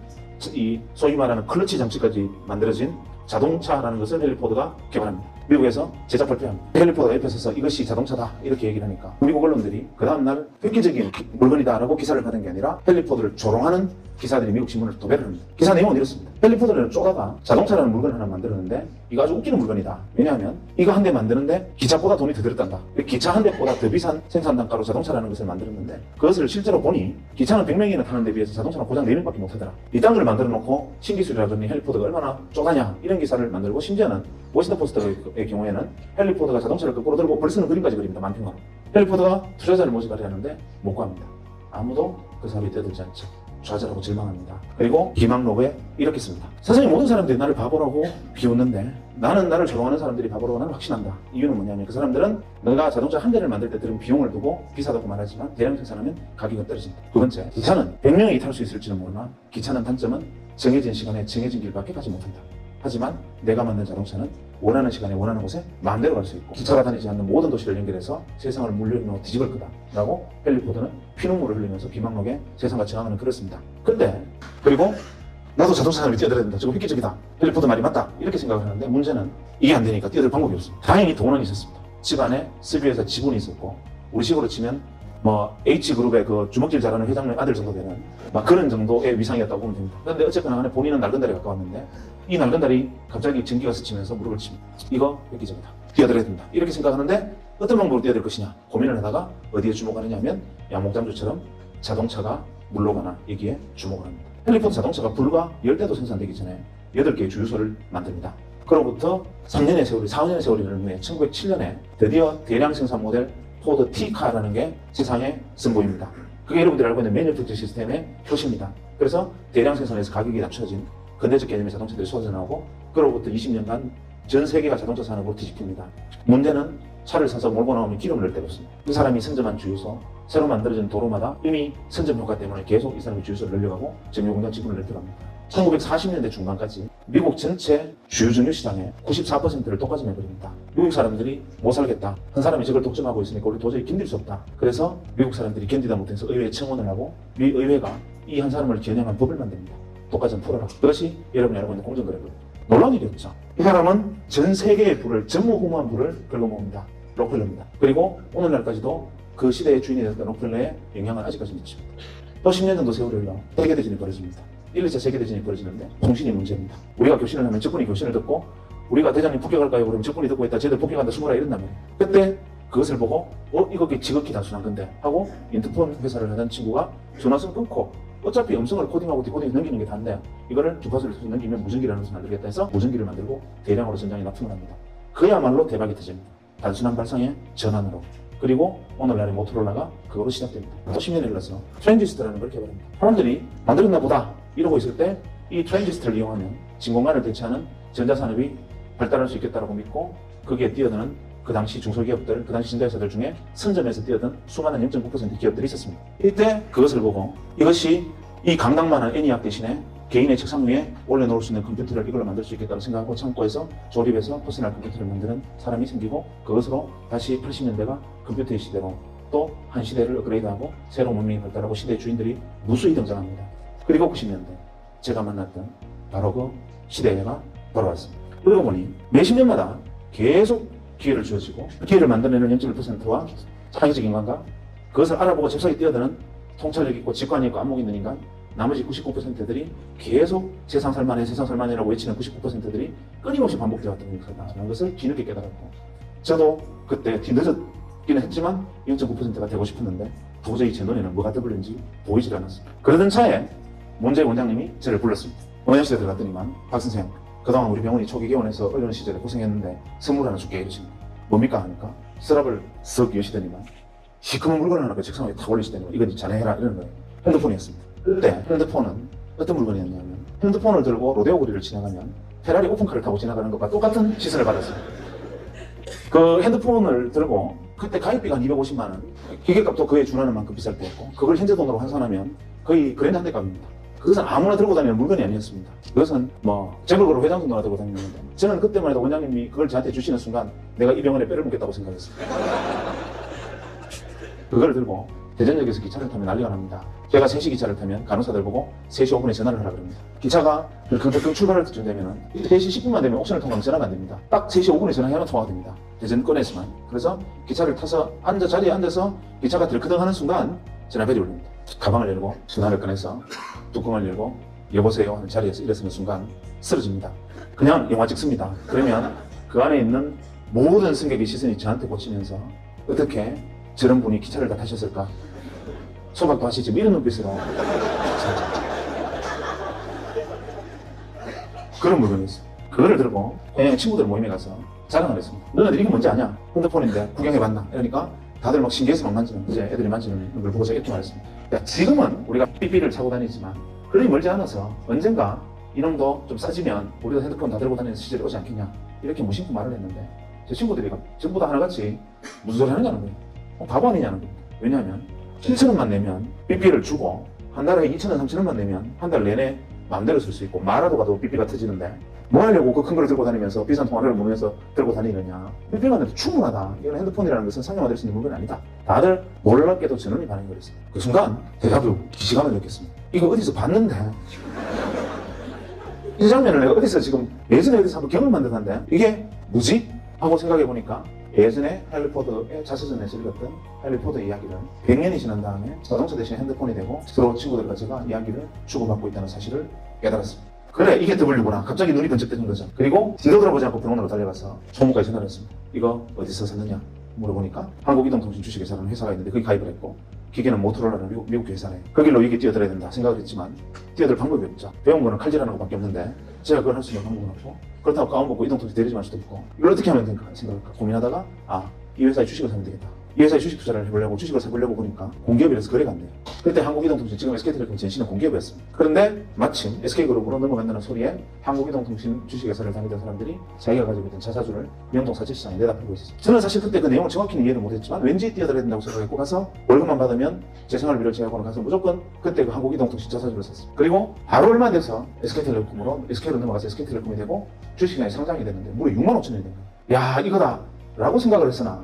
이 소위 말하는 클러치 장치까지 만들어진 자동차라는 것을 헨리 포드가 개발합니다. 미국에서 제작 발표합니다. 헨리 포드가 옆에 서서 이것이 자동차다 이렇게 얘기를 하니까 미국 언론들이 그 다음날 획기적인 물건이다 라고 기사를 받은 게 아니라 헨리 포드를 조롱하는 기사들이 미국 신문을 도배를 합니다. 기사 내용은 이렇습니다. 헨리 포드는 쪼다가 자동차라는 물건을 하나 만들었는데 이거 아주 웃기는 물건이다. 왜냐하면 이거 한 대 만드는데 기차보다 돈이 더 들었단다. 기차 한 대보다 더 비싼 생산 단가로 자동차라는 것을 만들었는데 그것을 실제로 보니 기차는 100명이나 타는 데 비해서 자동차는 고작 4명밖에 못 타더라. 이딴 걸 만들어 놓고 신기술이라더니 헨리 포드가 얼마나 쪼다냐 이런 기사를 만들고 심지어는 워싱턴 포스트의 경우에는 헨리 포드가 자동차를 거꾸로 들고 벌 쓰는 그림까지 그립니다. 만평으로. 헨리 포드가 투자자를 모집하려 하는데 못 구합니다. 아무도 그 사업에 뛰어들지 않죠. 좌절하고 절망합니다. 그리고 기망록에 이렇게 씁니다. 세상의 모든 사람들이 나를 바보라고 비웃는데 나는 나를 조롱하는 사람들이 바보라고 나는 확신한다. 이유는 뭐냐면 그 사람들은 너가 자동차 한 대를 만들 때 들은 비용을 두고 비싸다고 말하지만 대량 생산하면 가격은 떨어진다. 두 번째, 기차는 100명이 탈 수 있을지는 모르나 기차는 단점은 정해진 시간에 정해진 길밖에 가지 못한다. 하지만 내가 만든 자동차는 원하는 시간에 원하는 곳에 마음대로 갈 수 있고 기차가 다니지 않는 모든 도시를 연결해서 세상을 물려놓고 뒤집을 거다 라고 헨리 포드는 피눈물을 흘리면서 기망록에 세상과 정하는 글을 씁니다. 근데 그리고 나도 자동차 산업에 뛰어들어야 된다. 저거 획기적이다. 헨리 포드 말이 맞다. 이렇게 생각을 하는데 문제는 이게 안 되니까 뛰어들 방법이 없습니다. 다행히 돈은 있었습니다. 집안에 스비에서 지분이 있었고 우리 식으로 치면 H그룹의 그 주먹질 잘하는 회장님 아들 정도 되는 그런 정도의 위상이었다고 보면 됩니다. 그런데 어쨌거나 간에 본인은 낡은 달에 가까웠는데 이 낡은 달이 갑자기 전기가 스치면서 무릎을 칩니다. 이거 획기적이다. 뛰어들어야 된다. 이렇게 생각하는데 어떤 방법으로 뛰어들 것이냐 고민을 하다가 어디에 주목하느냐 하면 양목장주처럼 자동차가 물러가나 여기에 주목을 합니다. 헨리 포드 자동차가 불과 10대도 생산되기 전에 8개의 주유소를 만듭니다. 그로부터 3년의 세월이, 4년의 세월이 흐른 후에 1907년에 드디어 대량 생산 모델 포드 T카라는 게 세상에 선보입니다. 그게 여러분들이 알고 있는 매뉴팩처 시스템의 표시입니다. 그래서 대량 생산에서 가격이 낮춰진 근대적 개념의 자동차들이 쏟아져 나오고 그로부터 20년간 전 세계가 자동차 산업으로 뒤집힙니다. 문제는 차를 사서 몰고 나오면 기름을 넣을 데가 없습니다. 그 사람이 선점한 주유소, 새로 만들어진 도로마다 이미 선점 효과 때문에 계속 이 사람이 주유소를 늘려가고 정유공장 지분을 넓혀갑니다. 1940년대 중반까지 미국 전체 주유정유 시장의 94%를 독과점 해버립니다. 미국 사람들이 못 살겠다. 한 사람이 저걸 독점하고 있으니까 우리 도저히 견딜 수 없다. 그래서 미국 사람들이 견디다 못해서 의회에 청원을 하고 미 의회가 이 한 사람을 겨냥한 법을 만듭니다. 독과점 풀어라. 그것이 여러분이 알고 있는 공정거래법입니다. 놀라운 일이었죠. 이 사람은 전 세계의 부를, 전무후무한 부를 긁어모읍니다. 록펠러입니다. 그리고 오늘날까지도 그 시대의 주인이 됐던 록펠러의 영향을 아직까지 미칩니다. 또 10년 정도 세월이 흘러 세계대전이 벌어집니다. 1, 2차 세계대전이 벌어지는데 통신이 문제입니다. 우리가 교신을 하면 적군이 교신을 듣고 우리가 대장님 폭격할까요? 그러면 적군이 듣고 있다. 쟤들 폭격한다. 숨어라 이런단 말이에요. 그때 그것을 보고 이거 지극히 단순한 건데 하고 인터폰 회사를 하던 친구가 전화선 끊고 어차피 음성을 코딩하고 디코딩 넘기는 게 다인데 이거를 주파수를 넘기면 무전기라는 것을 만들겠다 해서 무전기를 만들고 대량으로 전장에 납품을 합니다. 그야말로 대박이 터집니다. 단순한 발상의 전환으로. 그리고 오늘날의 모토로라가 그거로 시작됩니다. 또 10년이 흘러서 트랜지스터라는 걸 개발합니다. 사람들이 만들었나 보다 이러고 있을 때 이 트랜지스터를 이용하면 진공관을 대체하는 전자산업이 발달할 수 있겠다고 믿고 거기에 뛰어드는 그 당시 중소기업들, 그 당시 전자회사들 중에 선점에서 뛰어든 수많은 0.9% 기업들이 있었습니다. 이때 그것을 보고 이것이 이 강당만한 애니악 대신에 개인의 책상 위에 올려놓을 수 있는 컴퓨터를 이걸로 만들 수 있겠다고 생각하고 창고에서 조립해서 퍼스널 컴퓨터를 만드는 사람이 생기고 그것으로 다시 80년대가 컴퓨터의 시대로 또 한 시대를 업그레이드하고 새로운 문명이 발달하고 시대의 주인들이 무수히 등장합니다. 그리고 90년대 제가 만났던 바로 그 시대가 돌아왔습니다. 그러고 보니 몇십 년마다 계속 기회를 주어지고 기회를 만들어내는 0.1%와 창의적 인간과 그것을 알아보고 잽싸게 뛰어드는 통찰력 있고 직관이 있고 안목 있는 인간, 나머지 99%들이 계속 세상 살만해라고 외치는 99%들이 끊임없이 반복되어 왔던 것이라는 것을 뒤늦게 깨달았고, 저도 그때 뒤늦었기는 했지만 0.9%가 되고 싶었는데 도저히 제 눈에는 뭐가 떠버린지 보이질 않았습니다. 그러던 차에 문재 원장님이 저를 불렀습니다. 원장실에 들어갔더니만 박 선생, 그동안 우리 병원이 초기 개원해서 어려운 시절에 고생했는데 선물 하나 줄게 이러십니다. 뭡니까 하니까 서랍을 쓱 여시더니만 시커먼 물건 하나 그 책상 위에 탁 올리시더니 이건 자네 해라 이러는 거예요. 핸드폰이었습니다. 그때 핸드폰은 어떤 물건이었냐면 핸드폰을 들고 로데오 거리를 지나가면 페라리 오픈카를 타고 지나가는 것과 똑같은 시선을 받았습니다. 그 핸드폰을 들고 그때 가입비가 한 250만 원, 기계값도 그에 준하는 만큼 비쌀 때였고 그걸 현재 돈으로 환산하면 거의 그랜드 한 대 값입니다. 그것은 아무나 들고 다니는 물건이 아니었습니다. 그것은 뭐 재벌그룹 회장 정도나 들고 다니는데 저는 그때만 해도 원장님이 그걸 저한테 주시는 순간 내가 이 병원에 뼈를 묻겠다고 생각했습니다. 그걸 들고 대전역에서 기차를 타면 난리가 납니다. 제가 3시 기차를 타면 간호사들 보고 3시 5분에 전화를 하라 그럽니다. 기차가 그 출발할 때쯤 되면 3시 10분만 되면 옵션을 통과하면 전화가 안 됩니다. 딱 3시 5분에 전화해야만 통화가 됩니다. 대전권에서만. 그래서 기차를 타서 자리에 앉아서 기차가 들크덩 하는 순간 전화벨이 울립니다. 가방을 열고 전화를 꺼내서 뚜껑을 열고 여보세요 하는 자리에서 일어서는 순간 쓰러집니다. 그냥 영화 찍습니다. 그러면 그 안에 있는 모든 승객의 시선이 저한테 꽂히면서 어떻게 저런 분이 기차를 다 타셨을까? 소박도 하시지 이런 눈빛으로 그런 물건이었어요. 그거를 들고 그냥 친구들 모임에 가서 자랑을 했습니다. 너네들 이게 뭔지 아냐? 핸드폰인데 구경해봤나? 이러니까 다들 막 신기해서 막 만지는, 이제 애들이 만지는 걸 보고 제가 이렇게 말했습니다. 야, 지금은 우리가 삐삐를 차고 다니지만 그리 멀지 않아서 언젠가 이놈도 좀 싸지면 우리도 핸드폰 다 들고 다니는 시절이 오지 않겠냐? 이렇게 무심코 말을 했는데 제 친구들이 전부 다 하나같이 무슨 소리 하느냐는 거예요. 바보 아니냐는 겁니다. 왜냐하면 7,000원만 내면 삐삐를 주고 한 달에 2,000원, 3,000원만 내면 한 달 내내 마음대로 쓸 수 있고 말하도 가도 삐삐가 터지는데 뭐 하려고 그 큰 거를 들고 다니면서 비싼 통화를 보면서 들고 다니느냐. 삐삐만 해도 충분하다. 이건 핸드폰이라는 것은 상용화될 수 있는 물건이 아니다. 다들 놀랍게도 전원이 반응이 그랬어요. 그 순간 대답을 기시감을 느꼈습니다. 이거 어디서 봤는데 이 장면을 내가 어디서 지금 예전에 어디서 한번 경험한 듯한데 이게 뭐지? 하고 생각해보니까 예전에 해리포터의 자서전에서 읽었던 해리포터 이야기를 100년이 지난 다음에 자동차 대신 핸드폰이 되고 서로 친구들과 제가 이야기를 주고받고 있다는 사실을 깨달았습니다. 그래, 이게 W구나. 갑자기 눈이 번쩍 뜨는 거죠. 그리고 뒤도 돌아보지 않고 병원으로 달려가서 총무과에 전화를 했습니다. 이거 어디서 샀느냐 물어보니까 한국이동통신 주식회사라는 회사가 있는데 거기 가입을 했고 기계는 모토로라는 미국 회사네. 그 길로 이게 뛰어들어야 된다 생각을 했지만 뛰어들 방법이 없죠. 배운 거는 칼질하는 것밖에 없는데 제가 그걸 할 수 있는 방법은 없고 그렇다고 가운 벗고 이동통신 대리점할 수도 없고 이걸 어떻게 하면 될까 생각을 고민하다가 이 회사의 주식을 사면 되겠다. 이 회사에 주식 투자를 해보려고 주식을 사보려고 보니까 공기업이라서 거래가 안 돼요. 그때 한국이동통신, 지금 SK텔레콤 전신은 공기업이었습니다. 그런데 마침 SK그룹으로 넘어간다는 소리에 한국이동통신 주식회사를 다니던 사람들이 자기가 가지고 있던 자사주를 명동 사채시장에 내다 팔고 있었어요. 저는 사실 그때 그 내용을 정확히는 이해를 못했지만 왠지 뛰어들어야 된다고 생각했고 가서 월급만 받으면 제 생활비를 제하고는 가서 무조건 그때 그 한국이동통신 자사주를 샀습니다. 그리고 바로 얼마 안 돼서 SK텔레콤으로 SK로 넘어가서 SK텔레콤이 되고 주식시장에 상장이 됐는데 무려 6만 5천 원이 된 거예요. 야, 이거다 라고 생각을 했으나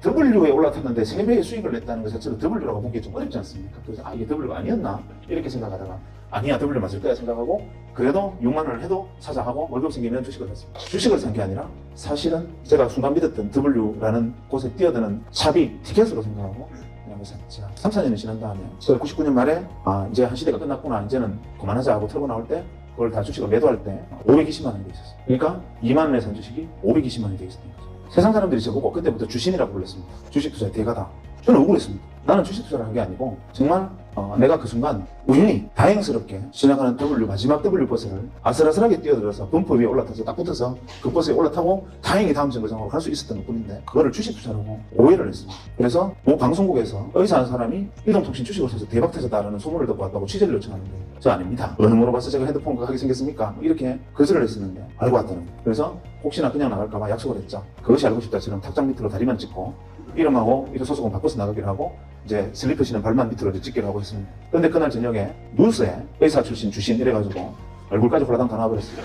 W에 올라탔는데 3배의 수익을 냈다는 것 자체로 W라고 보기 좀 어렵지 않습니까? 그래서 이게 W가 아니었나? 이렇게 생각하다가 아니야, W 맞을 거야 생각하고 그래도 6만 원을 해도 사자 하고 월급 생기면 주식을 샀습니다. 주식을 산 게 아니라 사실은 제가 순간 믿었던 W라는 곳에 뛰어드는 샵이 티켓으로 생각하고 그냥 샀죠. 3, 4년이 지난 다음에 99년 말에 이제 한 시대가 끝났구나, 이제는 그만하자 하고 털고 나올 때 그걸 다 주식을 매도할 때 520만 원이 돼 있었어요. 그러니까 2만 원에 산 주식이 520만 원이 돼 있었던 거죠. 세상 사람들이 저보고 그때부터 주신이라고 불렀습니다. 주식 투자의 대가다. 저는 억울했습니다. 나는 주식 투자를 한 게 아니고 정말 내가 그 순간 우연히 다행스럽게 지나가는 마지막 W 버스를 아슬아슬하게 뛰어들어서 범퍼 위에 올라타서 딱 붙어서 그 버스에 올라타고 다행히 다음 정거장으로 갈 수 있었던 것 뿐인데 그거를 주식 투자라고 오해를 했습니다. 그래서 모 방송국에서 의사 한 사람이 이동통신 주식을 사서 대박 터졌다라는 소문을 듣고 왔다고 취재를 요청하는 거예요. 저 아닙니다. 어느 물어봐서 제가 핸드폰 하게 생겼습니까? 이렇게 거절을 했었는데 알고 왔다는 거예요. 그래서 혹시나 그냥 나갈까봐 약속을 했죠. 그것이 알고 싶다처럼 탁장 밑으로 다리만 찍고 이름하고 이름 소속은 바꿔서 나가기로 하고 이제 슬리퍼 신은 발만 밑으로 이제 찍기로 하고 했습니다. 그런데 그날 저녁에 뉴스에 의사 출신 주신 이래가지고 얼굴까지 홀라당 다 나와버렸어요.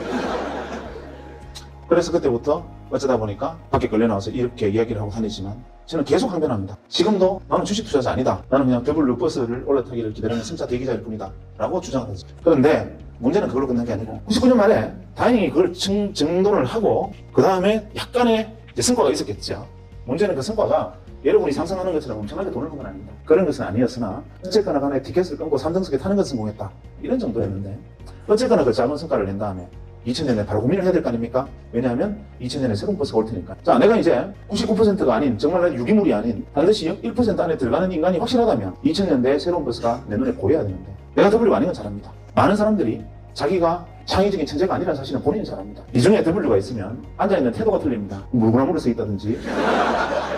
그래서 그때부터 어쩌다 보니까 밖에 걸려 나와서 이렇게 이야기를 하고 다니지만 저는 계속 항변합니다. 지금도 나는 주식 투자자 아니다. 나는 그냥 W 버스를 올라타기를 기다리는 승차 대기자일 뿐이다. 라고 주장을 했죠. 그런데 문제는 그걸로 끝난 게 아니고 99년 말에 다행히 그걸 정돈을 하고 그 다음에 약간의 이제 성과가 있었겠죠. 문제는 그 성과가 여러분이 상상하는 것처럼 엄청나게 돈을 번 건 아닙니다. 그런 것은 아니었으나 어쨌거나 간에 티켓을 끊고 3등석에 타는 것은 성공했다. 이런 정도였는데 어쨌거나 그 작은 성과를 낸 다음에 2000년에 바로 고민을 해야 될 거 아닙니까? 왜냐하면 2000년에 새로운 버스가 올 테니까. 자, 내가 이제 99%가 아닌 정말 유기물이 아닌 반드시 1% 안에 들어가는 인간이 확실하다면 2000년대에 새로운 버스가 내 눈에 보여야 되는데 내가 W가 아닌 건 잘 압니다. 많은 사람들이 자기가 창의적인 천재가 아니라는 사실은 본인이 잘 압니다. 이 중에 W가 있으면 앉아있는 태도가 틀립니다. 물구나무를 서 있다든지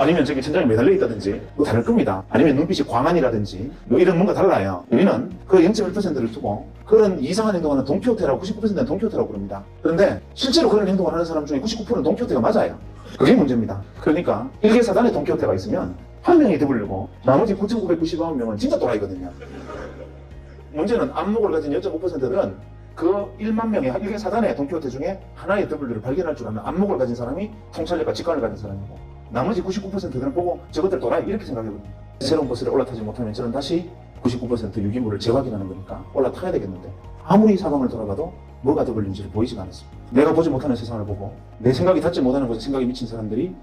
아니면 저기 천장에 매달려 있다든지 뭐 다를 겁니다. 아니면 눈빛이 광안이라든지 뭐 이런 뭔가 달라요. 우리는 그 0.1%를 두고 그런 이상한 행동하는 돈키호테라고 99%는 돈키호테라고 부릅니다. 그런데 실제로 그런 행동을 하는 사람 중에 99%는 돈키호테가 맞아요. 그게 문제입니다. 그러니까 일개 사단에 돈키호테가 있으면 한 명이 W고 나머지 9,999명은 진짜 또라이거든요. 문제는 안목을 가진 0.5%들은 그 1만 명의 일개 사단의 돈키호테 중에 하나의 W를 발견할 줄 아는 안목을 가진 사람이 통찰력과 직관을 가진 사람이고 나머지 99%들은 보고 저것들 또라이 이렇게 생각해거든요. 새로운 버스를 올라타지 못하면 저는 다시 99% 유기물을 재확인하는 거니까 올라타야 되겠는데 아무리 사방을 돌아가도 뭐가 W인지를 보이지가 않았습니다. 내가 보지 못하는 세상을 보고 내 생각이 닿지 못하는 곳에 생각이 미친 사람들이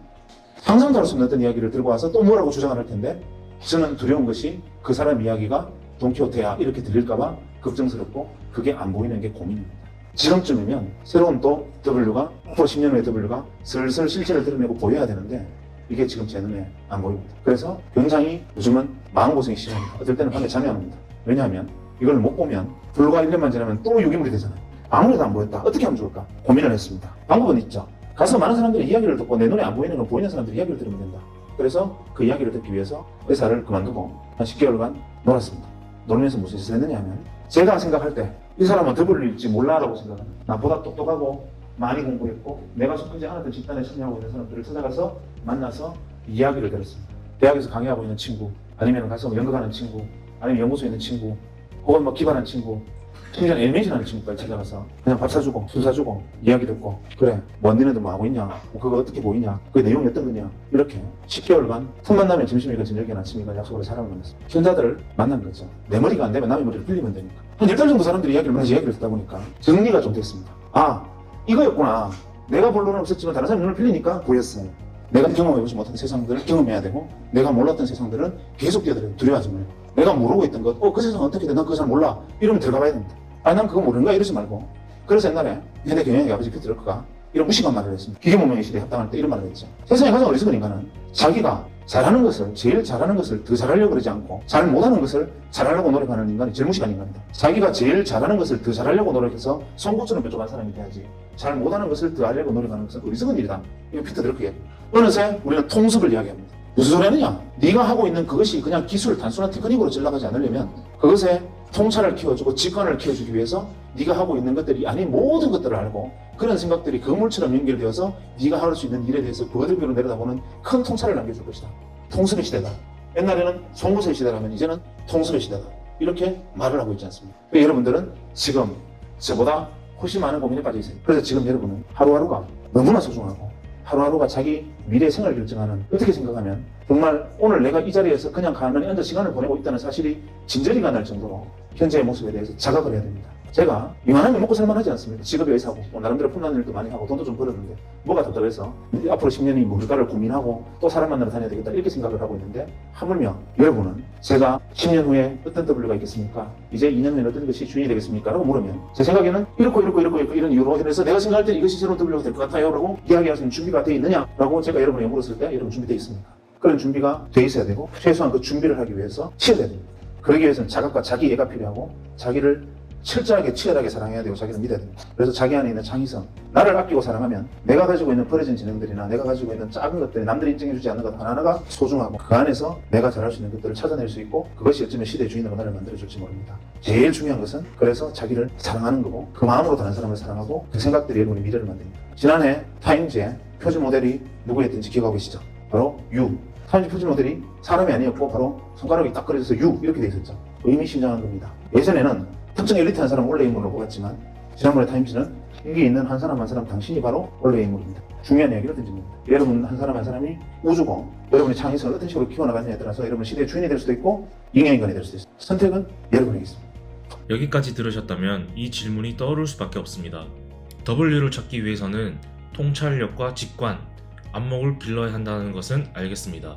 상상도 할 수 없는 어떤 이야기를 들고 와서 또 뭐라고 주장을 할 텐데 저는 두려운 것이 그 사람 이야기가 돈키호테야 이렇게 들릴까봐 걱정스럽고 그게 안 보이는 게 고민입니다. 지금쯤이면 새로운 또 W가 앞으로 10년 후에 W가 슬슬 실체를 드러내고 보여야 되는데 이게 지금 제 눈에 안 보입니다. 그래서 굉장히 요즘은 마음고생이 심합니다. 어떨 때는 밤에 잠이 안 옵니다. 왜냐하면 이걸 못 보면 불과 1년만 지나면 또 유기물이 되잖아요. 아무래도 안 보였다. 어떻게 하면 좋을까? 고민을 했습니다. 방법은 있죠. 가서 많은 사람들이 이야기를 듣고 내 눈에 안 보이는 건 보이는 사람들이 이야기를 들으면 된다. 그래서 그 이야기를 듣기 위해서 회사를 그만두고 한 10개월간 놀았습니다. 놀면서 무슨 짓을 했느냐 하면 제가 생각할 때 이 사람은 W일지 몰라라고 생각합니다. 나보다 똑똑하고 많이 공부했고 내가 속하지 않았던 집단에 참여하고 있는 사람들을 찾아가서 만나서 이야기를 들었습니다. 대학에서 강의하고 있는 친구 아니면 가서 연극하는 친구 아니면 연구소에 있는 친구 혹은 뭐 기발한 친구 심지어 애니메이션 하는 친구까지 찾아가서 그냥 밥 사주고 술 사주고 이야기 듣고 그래 뭐 니네들 뭐 하고 있냐 뭐 그거 어떻게 보이냐 그 내용이 어떤 거냐 이렇게 10개월간 첫 만나면 점심이건 저녁이건 아침이건 약속으로 사람을 만났습니다. 현자들을 만난 거죠. 내 머리가 안 되면 남의 머리를 빌리면 되니까 한 10달 정도 사람들이 이야기를 만나서 이야기를 듣다 보니까 정리가 좀 됐습니다. 아 이거였구나. 내가 본론은 없었지만 다른 사람 눈을 빌리니까 보였어요. 내가 경험해보지 못한 세상들을 경험해야 되고 내가 몰랐던 세상들은 계속 뛰어들어요. 두려워하지 말고 내가 모르고 있던 것 그 세상 어떻게 돼? 난 그거 잘 몰라. 이러면 들어가 봐야 됩니다. 아, 난 그거 모르는 거야 이러지 말고. 그래서 옛날에 현대 경영의 아버지 피터 드러크가 이런 무식한 말을 했습니다. 기계문명의 시대에 합당할 때 이런 말을 했죠. 세상에 가장 어리석은 인간은 자기가 잘하는 것을 제일 잘하는 것을 더 잘하려고 그러지 않고 잘 못하는 것을 잘하려고 노력하는 인간이 제일 무식한 인간이다. 자기가 제일 잘하는 것을 더 잘하려고 노력해서 송곳처럼 뾰족한 사람이 돼야지 잘 못하는 것을 더 하려고 노력하는 것은 어리석은 일이다. 이거 피터 드러크 얘기입니다. 어느새 우리는 통습을 이야기합니다. 무슨 소리 하느냐? 네가 하고 있는 그것이 그냥 기술, 단순한 테크닉으로 전락하지 않으려면 그것에 통찰을 키워주고 직관을 키워주기 위해서 네가 하고 있는 것들이 아닌 모든 것들을 알고 그런 생각들이 그물처럼 연결되어서 네가 할 수 있는 일에 대해서 거듭으로 내려다보는 큰 통찰을 남겨줄 것이다. 통습의 시대다. 옛날에는 송곳의 시대라면 이제는 통습의 시대다. 이렇게 말을 하고 있지 않습니까? 그러니까 여러분들은 지금 저보다 훨씬 많은 고민에 빠져 있어요. 그래서 지금 여러분은 하루하루가 너무나 소중하고 하루하루가 자기 미래 생활을 결정하는 어떻게 생각하면 정말 오늘 내가 이 자리에서 그냥 가만히 앉아 시간을 보내고 있다는 사실이 진저리가 날 정도로 현재의 모습에 대해서 자각을 해야 됩니다. 제가 이만하면 먹고 살만하지 않습니까? 직업이 의사고 뭐 나름대로 푼다는 일도 많이 하고 돈도 좀 벌었는데 뭐가 답답해서 앞으로 10년이 뭘까를 고민하고 또 사람 만나러 다녀야 되겠다 이렇게 생각을 하고 있는데 하물며 여러분은 제가 10년 후에 어떤 W가 있겠습니까? 이제 2년 후에 어떤 것이 주인이 되겠습니까? 라고 물으면 제 생각에는 이렇고 이런 이유로 해서 내가 생각할 때 이것이 새로운 W가 될 것 같아요 라고 이야기할 수 있는 준비가 되어 있느냐 라고 제가 여러분에게 물었을 때 여러분 준비되어 있습니까? 그런 준비가 되어 있어야 되고 최소한 그 준비를 하기 위해서 치열해야 됩니다. 그러기 위해서는 자각과 자기 이해가 필요하고 자기를 철저하게 치열하게 사랑해야 되고 자기를 믿어야 됩니다. 그래서 자기 안에 있는 창의성, 나를 아끼고 사랑하면 내가 가지고 있는 버려진 재능들이나 내가 가지고 있는 작은 것들이 남들이 인정해주지 않는 것 하나하나가 소중하고 그 안에서 내가 잘할 수 있는 것들을 찾아낼 수 있고 그것이 어쩌면 시대의 주인으로 나를 만들어줄지 모릅니다. 제일 중요한 것은 그래서 자기를 사랑하는 거고 그 마음으로 다른 사람을 사랑하고 그 생각들이 여러분의 미래를 만듭니다. 지난해 타임즈의 표지 모델이 누구였든지 기억하고 계시죠? 바로 유. 타임즈 표지 모델이 사람이 아니었고 바로 손가락이 딱 그려져서 유 이렇게 돼 있었죠. 의미심장한 겁니다. 예전에는 특정 엘리트한 사람 원래 인물로 뽑았지만 지난번에 타임즈는 여기 있는 한 사람 한 사람 당신이 바로 원래의 인물입니다. 중요한 이야기를 던집니다. 여러분 한 사람 한 사람이 우주고 여러분의 창의성을 어떤 식으로 키워나가느냐에 따라서 여러분 시대의 주인이 될 수도 있고 잉여인간이 될 수도 있습니다. 선택은 여러분에게 있습니다. 여기까지 들으셨다면 이 질문이 떠오를 수밖에 없습니다. W를 찾기 위해서는 통찰력과 직관, 안목을 길러야 한다는 것은 알겠습니다.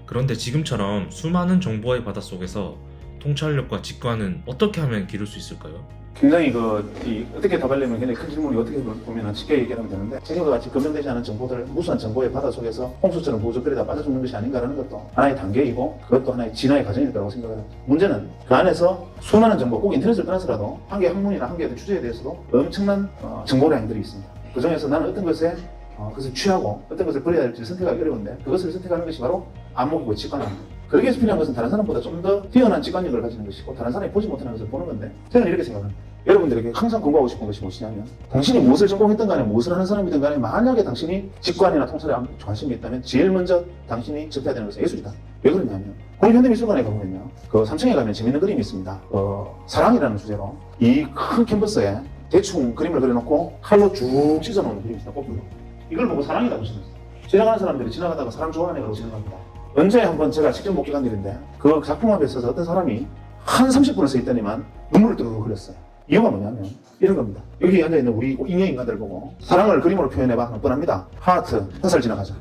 그런데 지금처럼 수많은 정보의 바닷속에서 통찰력과 직관은 어떻게 하면 기를 수 있을까요? 굉장히 어떻게 답하려면 굉장히 큰 질문이 어떻게 보면 쉽게 얘기하면 되는데 지금과 같이 검증되지 않은 정보들, 무수한 정보의 바다 속에서 홍수처럼 부적거리다 빠져 죽는 것이 아닌가라는 것도 하나의 단계이고 그것도 하나의 진화의 과정일 거라고 생각합니다. 문제는 그 안에서 수많은 정보, 꼭 인터넷을 떠나서라도 한 개의 학문이나 한 개의 주제에 대해서도 엄청난 정보량들이 있습니다. 그 중에서 나는 어떤 것을 취하고 어떤 것을 버려야 할지를 선택하기 어려운데 그것을 선택하는 것이 바로 안목이고 직관입니다. 그러기 위해서 필요한 것은 다른 사람보다 좀 더 뛰어난 직관력을 가지는 것이고 다른 사람이 보지 못하는 것을 보는 건데 저는 이렇게 생각합니다. 여러분들에게 항상 공부하고 싶은 것이 무엇이냐면 당신이 무엇을 전공했든 간에 무엇을 하는 사람이든 간에 만약에 당신이 직관이나 통찰에 관심이 있다면 제일 먼저 당신이 접해야 되는 것은 예술이다. 왜 그러냐면 국립현대미술관에 가보면요. 그 3층에 가면 재밌는 그림이 있습니다. 사랑이라는 주제로 이 큰 캔버스에 대충 그림을 그려놓고 칼로 쭉 찢어놓은 그림이 있습니다. 거꾸로. 이걸 보고 사랑이라고 생각했어요. 지나가는 사람들이 지나가다가 사람 좋아하는 애라고 생각합니다. 언제 한번 제가 직접 목격한 일인데 그 작품 앞에 서서 어떤 사람이 한 30분을 서 있더니만 눈물을 뚝 흘렸어요. 이유가 뭐냐면 이런 겁니다. 여기 앉아있는 우리 잉여인간들 보고 사랑을 그림으로 표현해봐 하면 뻔합니다. 하트, 한 살 지나가자.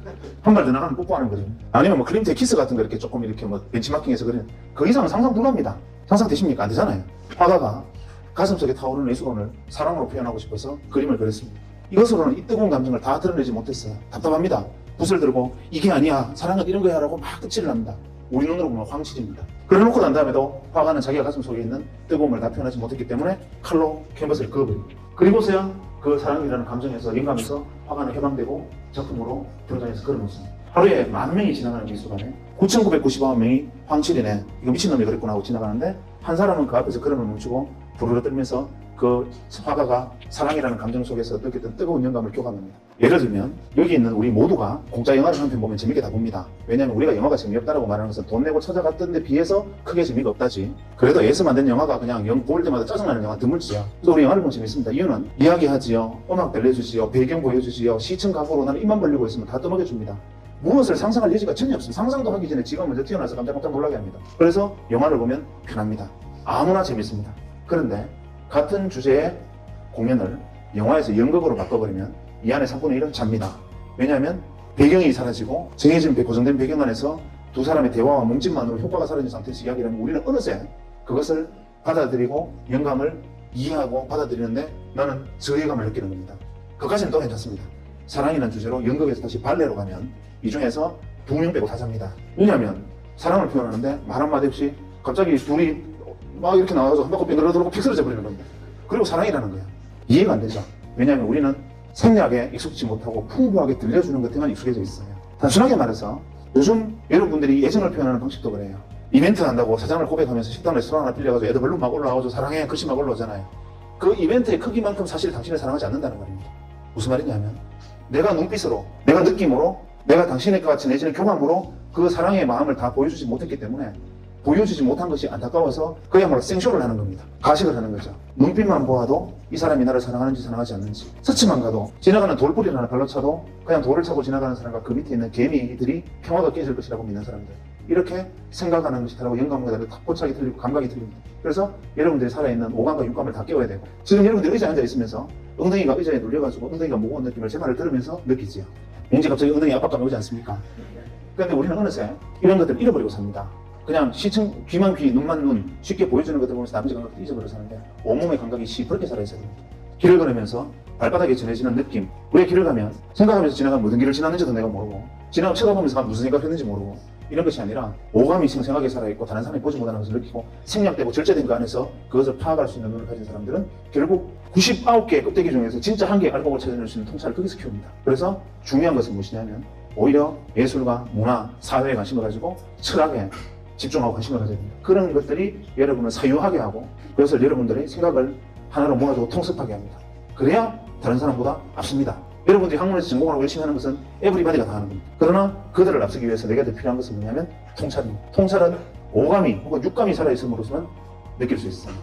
한 발 더 나가면 뽀뽀하는 거죠. 아니면 뭐 클림트의 키스 같은 거 이렇게 조금 이렇게 뭐 벤치마킹해서 그리는 그 이상은 상상 불가합니다. 상상되십니까? 안 되잖아요. 화가가 가슴속에 타오르는 예술혼을 사랑으로 표현하고 싶어서 그림을 그렸습니다. 이것으로는 이 뜨거운 감정을 다 드러내지 못했어요. 답답합니다. 붓을 들고 이게 아니야 사랑은 이런 거야 라고 막 득질을 합니다. 우리 눈으로 보면 황실입니다. 그래놓고 난 다음에도 화가는 자기가 가슴 속에 있는 뜨거움을 다 표현하지 못했기 때문에 칼로 캔버스를 그어버립니다. 그리고서야 그 사랑이라는 감정에서 영감에서 화가는 해방되고 작품으로 등장해서 그려놓습니다. 하루에 10,000명이 지나가는 미술관에 9,999명이 황실이네 이거 미친놈이 그랬구나 하고 지나가는데 한 사람은 그 앞에서 걸음을 멈추고 부르르 떨면서 그 화가가 사랑이라는 감정 속에서 느꼈던 뜨거운 영감을 교감합니다. 예를 들면 여기 있는 우리 모두가 공짜 영화를 한 편 보면 재밌게 다 봅니다. 왜냐하면 우리가 영화가 재미없다고 말하는 것은 돈 내고 찾아갔던 데 비해서 크게 재미가 없다지. 그래도 애써 만든 영화가 그냥 볼 때마다 짜증나는 영화 드물지요. 그래서 우리 영화를 보면 재밌습니다. 이유는 이야기하지요, 음악 들려주지요, 배경 보여주지요, 시청 각오로 나는 입만 벌리고 있으면 다 떠먹여줍니다. 무엇을 상상할 여지가 전혀 없습니다. 상상도 하기 전에 지가 먼저 뛰어나서 깜짝깜짝 놀라게 합니다. 그래서 영화를 보면 편합니다. 아무나 재밌습니다. 그런데 같은 주제의 공연을 영화에서 연극으로 바꿔버리면 이 안에 상권의 1은 잡니다. 왜냐하면 배경이 사라지고 정해진 고정된 배경 안에서 두 사람의 대화와 몸짓만으로 효과가 사라진 상태에서 이야기를 하면 우리는 어느새 그것을 받아들이고 영감을 이해하고 받아들이는데 나는 저해감을 느끼는 겁니다. 그것까지는 또 괜찮습니다. 사랑이라는 주제로 연극에서 다시 발레로 가면 이 중에서 2명 빼고 다 잡니다. 왜냐하면 사랑을 표현하는데 말 한마디 없이 갑자기 둘이 막 이렇게 나와서 한 바퀴 빙그러 돌고 픽 쓰러져 버리는 겁니다. 그리고 사랑이라는 거야. 이해가 안 되죠. 왜냐하면 우리는 생략에 익숙지 못하고 풍부하게 들려주는 것에만 익숙해져 있어요. 단순하게 말해서 요즘 여러분들이 애정을 표현하는 방식도 그래요. 이벤트 한다고 사장을 고백하면서 식당 레스토랑 하나 빌려가지고 애들 별로 막 올라와서 사랑해 글씨 막 올라오잖아요. 그 이벤트의 크기만큼 사실 당신을 사랑하지 않는다는 말입니다. 무슨 말이냐면 내가 눈빛으로, 내가 느낌으로, 내가 당신과 같이 내지는 교감으로 그 사랑의 마음을 다 보여주지 못했기 때문에 보여주지 못한 것이 안타까워서 그야말로 생쇼를 하는 겁니다. 가식을 하는 거죠. 눈빛만 보아도 이 사람이 나를 사랑하는지 사랑하지 않는지, 스치만 가도 지나가는 돌뿌리를 하나 발라차도 그냥 돌을 차고 지나가는 사람과 그 밑에 있는 개미들이 평화가 깨질 것이라고 믿는 사람들, 이렇게 생각하는 것이 다르고 영감과 다르고 포착이 틀리고 감각이 틀립니다. 그래서 여러분들이 살아있는 오감과 육감을 다 깨워야 되고, 지금 여러분들이 의자에 앉아 있으면서 엉덩이가 의자에 눌려가지고 엉덩이가 무거운 느낌을 제 말을 들으면서 느끼지요. 왠지 갑자기 엉덩이 압박감이 오지 않습니까? 그런데 우리는 어느새 이런 것들을 잃어버리고 삽니다. 그냥 귀만 귀, 눈만 눈 쉽게 보여주는 것들 보면서 나머지 감각을 잊어버려 사는데 온몸의 감각이 시퍼렇게 살아있어야 됩니다. 길을 걸으면서 발바닥에 전해지는 느낌, 왜 길을 가면 생각하면서 지나가면 무슨 길을 지났는지도 내가 모르고 지나가면 쳐다보면서 무슨 생각을 했는지 모르고 이런 것이 아니라 오감이 생생하게 살아있고 다른 사람이 보지 못하는 것을 느끼고 생략되고 절제된 그 안에서 그것을 파악할 수 있는 눈을 가진 사람들은 결국 99개의 껍데기 중에서 진짜 한 개의 알곡을 찾아낼 수 있는 통찰을 거기서 키웁니다. 그래서 중요한 것은 무엇이냐면 오히려 예술과 문화, 사회에 관심을 가지고 철학에 집중하고 관심을 가져야 됩니다. 그런 것들이 여러분을 사유하게 하고 그것을 여러분들의 생각을 하나로 모아두고 통습하게 합니다. 그래야 다른 사람보다 앞섭니다. 여러분들이 학문에서 전공하고 열심히 하는 것은 에브리바디가 다 하는 겁니다. 그러나 그들을 앞서기 위해서 내가 더 필요한 것은 뭐냐면 통찰입니다. 통찰은 오감이 혹은 육감이 살아있음으로서는 느낄 수 있어요.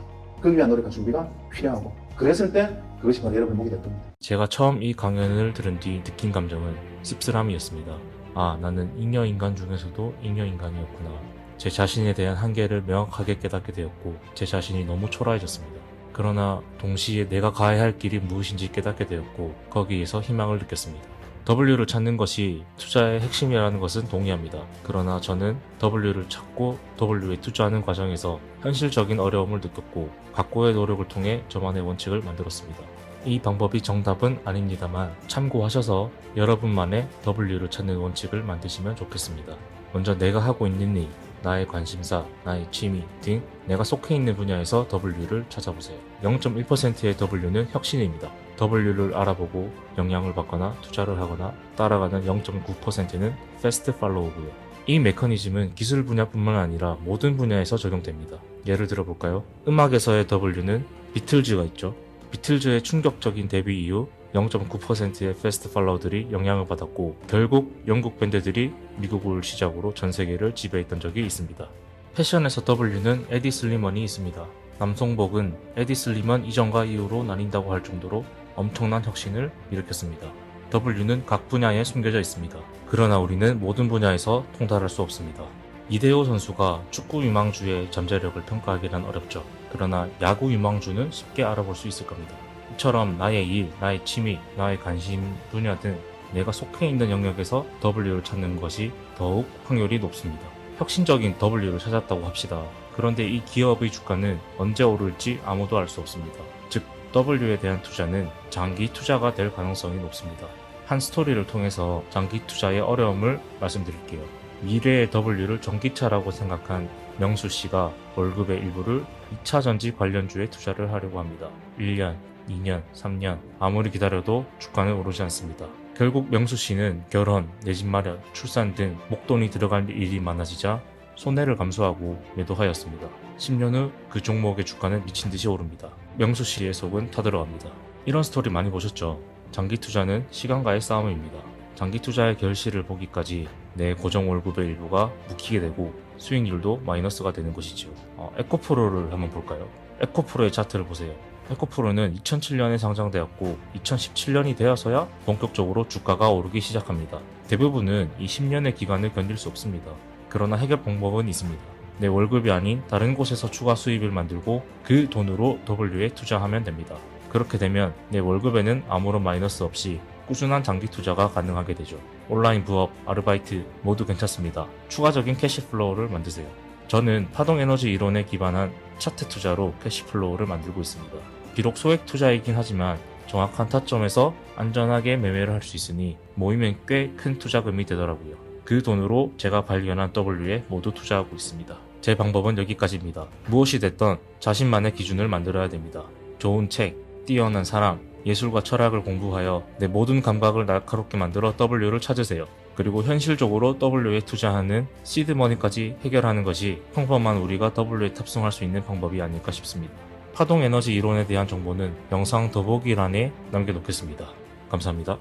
그 위한 노력과 준비가 필요하고 그랬을 때 그것이 바로 여러분의 목이 될 겁니다. 제가 처음 이 강연을 들은 뒤 느낀 감정은 씁쓸함이었습니다. 아, 나는 잉여인간 중에서도 잉여인간이었구나. 제 자신에 대한 한계를 명확하게 깨닫게 되었고 제 자신이 너무 초라해졌습니다. 그러나 동시에 내가 가야 할 길이 무엇인지 깨닫게 되었고 거기에서 희망을 느꼈습니다. W를 찾는 것이 투자의 핵심이라는 것은 동의합니다. 그러나 저는 W를 찾고 W에 투자하는 과정에서 현실적인 어려움을 느꼈고 각고의 노력을 통해 저만의 원칙을 만들었습니다. 이 방법이 정답은 아닙니다만 참고하셔서 여러분만의 W를 찾는 원칙을 만드시면 좋겠습니다. 먼저 내가 하고 있는 일, 나의 관심사, 나의 취미 등 내가 속해 있는 분야에서 W를 찾아보세요. 0.1%의 W는 혁신입니다. W를 알아보고 영향을 받거나 투자를 하거나 따라가는 0.9%는 패스트 팔로우고요. 이 메커니즘은 기술 분야뿐만 아니라 모든 분야에서 적용됩니다. 예를 들어볼까요? 음악에서의 W는 비틀즈가 있죠. 비틀즈의 충격적인 데뷔 이후 0.9%의 패스트 팔로우들이 영향을 받았고 결국 영국 밴드들이 미국을 시작으로 전 세계를 지배했던 적이 있습니다. 패션에서 W는 에디 슬리먼이 있습니다. 남성복은 에디 슬리먼 이전과 이후로 나뉜다고 할 정도로 엄청난 혁신을 일으켰습니다. W는 각 분야에 숨겨져 있습니다. 그러나 우리는 모든 분야에서 통달할 수 없습니다. 이대호 선수가 축구 유망주의 잠재력을 평가하기란 어렵죠. 그러나 야구 유망주는 쉽게 알아볼 수 있을 겁니다. 이처럼 나의 일, 나의 취미, 나의 관심 분야 등 내가 속해 있는 영역에서 W를 찾는 것이 더욱 확률이 높습니다. 혁신적인 W를 찾았다고 합시다. 그런데 이 기업의 주가는 언제 오를지 아무도 알 수 없습니다. 즉 W에 대한 투자는 장기 투자가 될 가능성이 높습니다. 한 스토리를 통해서 장기 투자의 어려움을 말씀드릴게요. 미래의 W를 전기차라고 생각한 명수 씨가 월급의 일부를 2차 전지 관련주에 투자를 하려고 합니다. 1년, 2년, 3년 아무리 기다려도 주가는 오르지 않습니다. 결국 명수 씨는 결혼, 내 집 마련, 출산 등 목돈이 들어갈 일이 많아지자 손해를 감수하고 매도하였습니다. 10년 후 그 종목의 주가는 미친듯이 오릅니다. 명수 씨의 속은 타들어갑니다. 이런 스토리 많이 보셨죠? 장기 투자는 시간과의 싸움입니다. 장기 투자의 결실을 보기까지 내 고정 월급의 일부가 묵히게 되고 수익률도 마이너스가 되는 것이죠. 에코프로를 한번 볼까요? 에코프로의 차트를 보세요. 에코프로는 2007년에 상장되었고 2017년이 되어서야 본격적으로 주가가 오르기 시작합니다. 대부분은 이 10년의 기간을 견딜 수 없습니다. 그러나 해결 방법은 있습니다. 내 월급이 아닌 다른 곳에서 추가 수입을 만들고 그 돈으로 W에 투자하면 됩니다. 그렇게 되면 내 월급에는 아무런 마이너스 없이 꾸준한 장기 투자가 가능하게 되죠. 온라인 부업, 아르바이트 모두 괜찮습니다. 추가적인 캐시플로우를 만드세요. 저는 파동에너지 이론에 기반한 차트 투자로 캐시플로우를 만들고 있습니다. 비록 소액 투자이긴 하지만 정확한 타점에서 안전하게 매매를 할 수 있으니 모이면 꽤 큰 투자금이 되더라고요. 그 돈으로 제가 발견한 W에 모두 투자하고 있습니다. 제 방법은 여기까지입니다. 무엇이 됐던 자신만의 기준을 만들어야 됩니다. 좋은 책, 뛰어난 사람, 예술과 철학을 공부하여 내 모든 감각을 날카롭게 만들어 W를 찾으세요. 그리고 현실적으로 W에 투자하는 시드머니까지 해결하는 것이 평범한 우리가 W에 탑승할 수 있는 방법이 아닐까 싶습니다. 파동에너지 이론에 대한 정보는 영상 더보기란에 남겨놓겠습니다. 감사합니다.